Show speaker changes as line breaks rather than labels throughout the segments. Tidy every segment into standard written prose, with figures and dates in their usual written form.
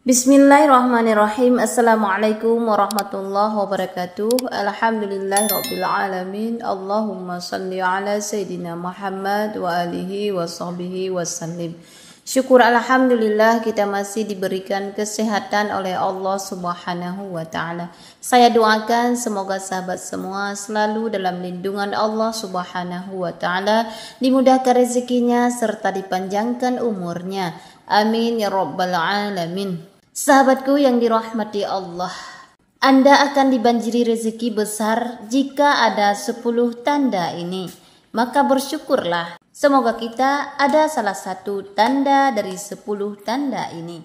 Bismillahirrahmanirrahim. Assalamualaikum warahmatullahi wabarakatuh. Alhamdulillahirrabbilalamin. Allahumma salli ala Sayyidina Muhammad wa alihi wa sahbihi wasallim. Syukur alhamdulillah kita masih diberikan kesehatan oleh Allah subhanahu wa ta'ala. Saya doakan semoga sahabat semua selalu dalam lindungan Allah subhanahu wa ta'ala, dimudahkan rezekinya serta dipanjangkan umurnya. Amin ya rabbal alamin. Sahabatku yang dirahmati Allah, Anda akan dibanjiri rezeki besar jika ada 10 tanda ini. Maka bersyukurlah. Semoga kita ada salah satu tanda dari 10 tanda ini.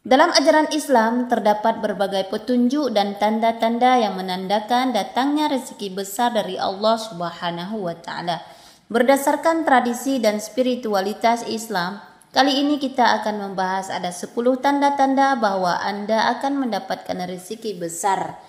Dalam ajaran Islam terdapat berbagai petunjuk dan tanda-tanda yang menandakan datangnya rezeki besar dari Allah Subhanahu wa ta'ala. Berdasarkan tradisi dan spiritualitas Islam, kali ini kita akan membahas ada 10 tanda-tanda bahwa Anda akan mendapatkan rezeki besar.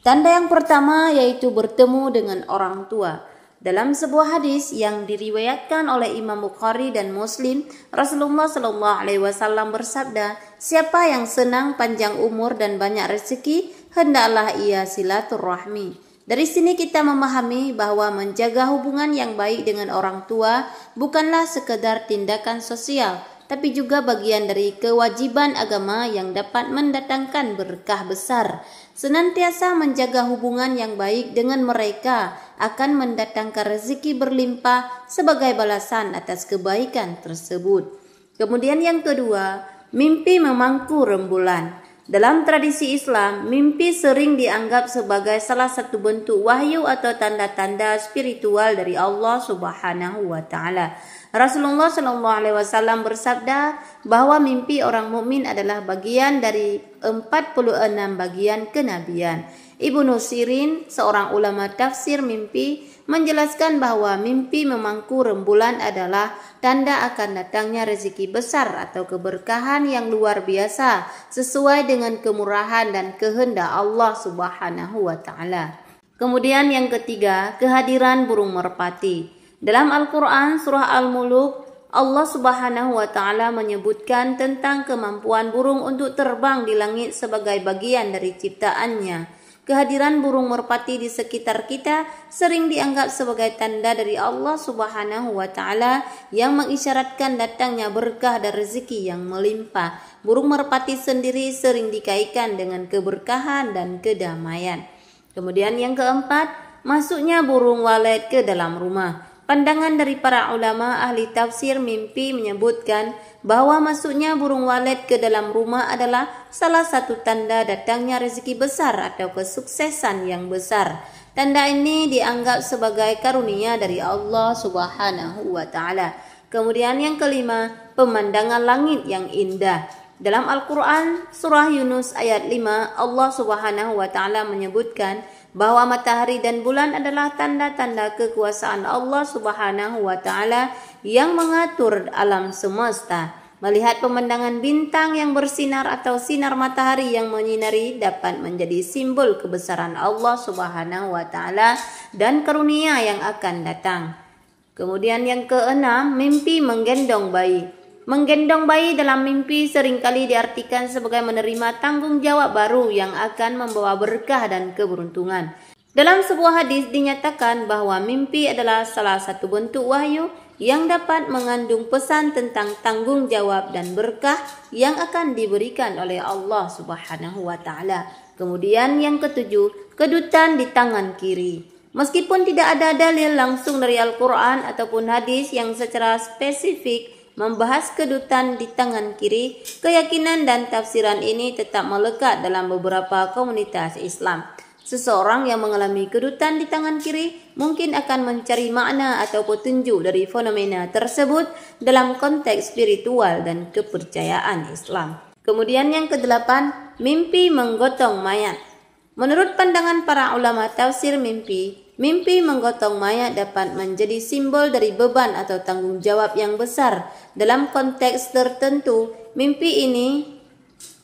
Tanda yang pertama yaitu bertemu dengan orang tua. Dalam sebuah hadis yang diriwayatkan oleh Imam Bukhari dan Muslim, Rasulullah SAW bersabda, "Siapa yang senang panjang umur dan banyak rezeki, hendaklah ia silaturahmi." Dari sini kita memahami bahwa menjaga hubungan yang baik dengan orang tua bukanlah sekedar tindakan sosial, tapi juga bagian dari kewajiban agama yang dapat mendatangkan berkah besar. Senantiasa menjaga hubungan yang baik dengan mereka akan mendatangkan rezeki berlimpah sebagai balasan atas kebaikan tersebut. Kemudian yang kedua, mimpi memangku rembulan. Dalam tradisi Islam, mimpi sering dianggap sebagai salah satu bentuk wahyu atau tanda-tanda spiritual dari Allah Subhanahu wa ta'ala. Rasulullah SAW bersabda bahwa mimpi orang mukmin adalah bagian dari 46 bagian kenabian. Ibnu Sirin, seorang ulama tafsir mimpi, menjelaskan bahwa mimpi memangku rembulan adalah tanda akan datangnya rezeki besar atau keberkahan yang luar biasa sesuai dengan kemurahan dan kehendak Allah Subhanahu wa ta'ala. Kemudian yang ketiga, kehadiran burung merpati. Dalam Al-Quran surah Al-Muluk, Allah Subhanahu wa ta'ala menyebutkan tentang kemampuan burung untuk terbang di langit sebagai bagian dari ciptaannya. Kehadiran burung merpati di sekitar kita sering dianggap sebagai tanda dari Allah Subhanahu wa ta'ala yang mengisyaratkan datangnya berkah dan rezeki yang melimpah. Burung merpati sendiri sering dikaitkan dengan keberkahan dan kedamaian. Kemudian yang keempat, masuknya burung walet ke dalam rumah. Pandangan dari para ulama ahli tafsir mimpi menyebutkan bahwa masuknya burung walet ke dalam rumah adalah salah satu tanda datangnya rezeki besar atau kesuksesan yang besar. Tanda ini dianggap sebagai karunia dari Allah Subhanahu wa ta'ala. Kemudian yang kelima, pemandangan langit yang indah. Dalam Al-Quran surah Yunus ayat 5, Allah Subhanahu wa ta'ala menyebutkan bahwa matahari dan bulan adalah tanda-tanda kekuasaan Allah Subhanahu wa ta'ala yang mengatur alam semesta. Melihat pemandangan bintang yang bersinar atau sinar matahari yang menyinari dapat menjadi simbol kebesaran Allah Subhanahu wa ta'ala dan karunia yang akan datang. Kemudian yang keenam, mimpi menggendong bayi. Menggendong bayi dalam mimpi seringkali diartikan sebagai menerima tanggung jawab baru yang akan membawa berkah dan keberuntungan. Dalam sebuah hadis dinyatakan bahwa mimpi adalah salah satu bentuk wahyu yang dapat mengandung pesan tentang tanggung jawab dan berkah yang akan diberikan oleh Allah Subhanahu wa ta'ala. Kemudian yang ketujuh, kedutan di tangan kiri. Meskipun tidak ada dalil langsung dari Al-Quran ataupun hadis yang secara spesifik membahas kedutan di tangan kiri, keyakinan dan tafsiran ini tetap melekat dalam beberapa komunitas Islam. Seseorang yang mengalami kedutan di tangan kiri mungkin akan mencari makna atau petunjuk dari fenomena tersebut dalam konteks spiritual dan kepercayaan Islam. Kemudian yang kedelapan, mimpi menggotong mayat. Menurut pandangan para ulama tafsir mimpi, mimpi menggotong mayat dapat menjadi simbol dari beban atau tanggung jawab yang besar. Dalam konteks tertentu, mimpi ini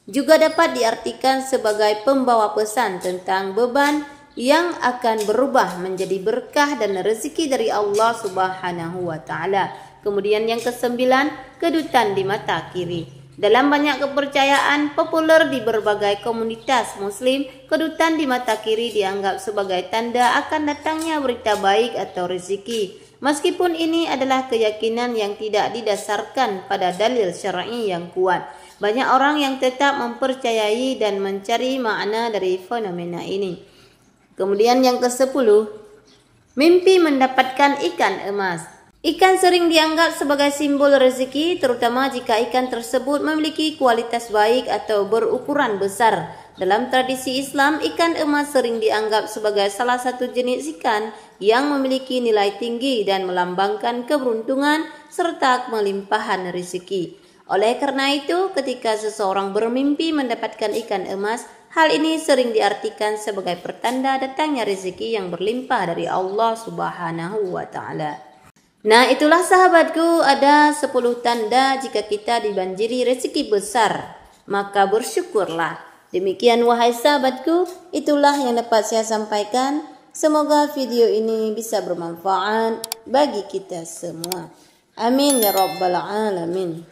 juga dapat diartikan sebagai pembawa pesan tentang beban yang akan berubah menjadi berkah dan rezeki dari Allah Subhanahu wa ta'ala. Kemudian yang kesembilan, kedutan di mata kiri. Dalam banyak kepercayaan populer di berbagai komunitas Muslim, kedutan di mata kiri dianggap sebagai tanda akan datangnya berita baik atau rezeki. Meskipun ini adalah keyakinan yang tidak didasarkan pada dalil syar'i yang kuat, banyak orang yang tetap mempercayai dan mencari makna dari fenomena ini. Kemudian yang ke-10, mimpi mendapatkan ikan emas. Ikan sering dianggap sebagai simbol rezeki, terutama jika ikan tersebut memiliki kualitas baik atau berukuran besar. Dalam tradisi Islam, ikan emas sering dianggap sebagai salah satu jenis ikan yang memiliki nilai tinggi dan melambangkan keberuntungan serta kelimpahan rezeki. Oleh karena itu, ketika seseorang bermimpi mendapatkan ikan emas, hal ini sering diartikan sebagai pertanda datangnya rezeki yang berlimpah dari Allah Subhanahu wa Ta'ala. Nah, itulah sahabatku, ada 10 tanda jika kita dibanjiri rezeki besar, maka bersyukurlah. Demikian wahai sahabatku, itulah yang dapat saya sampaikan. Semoga video ini bisa bermanfaat bagi kita semua. Amin ya rabbal alamin.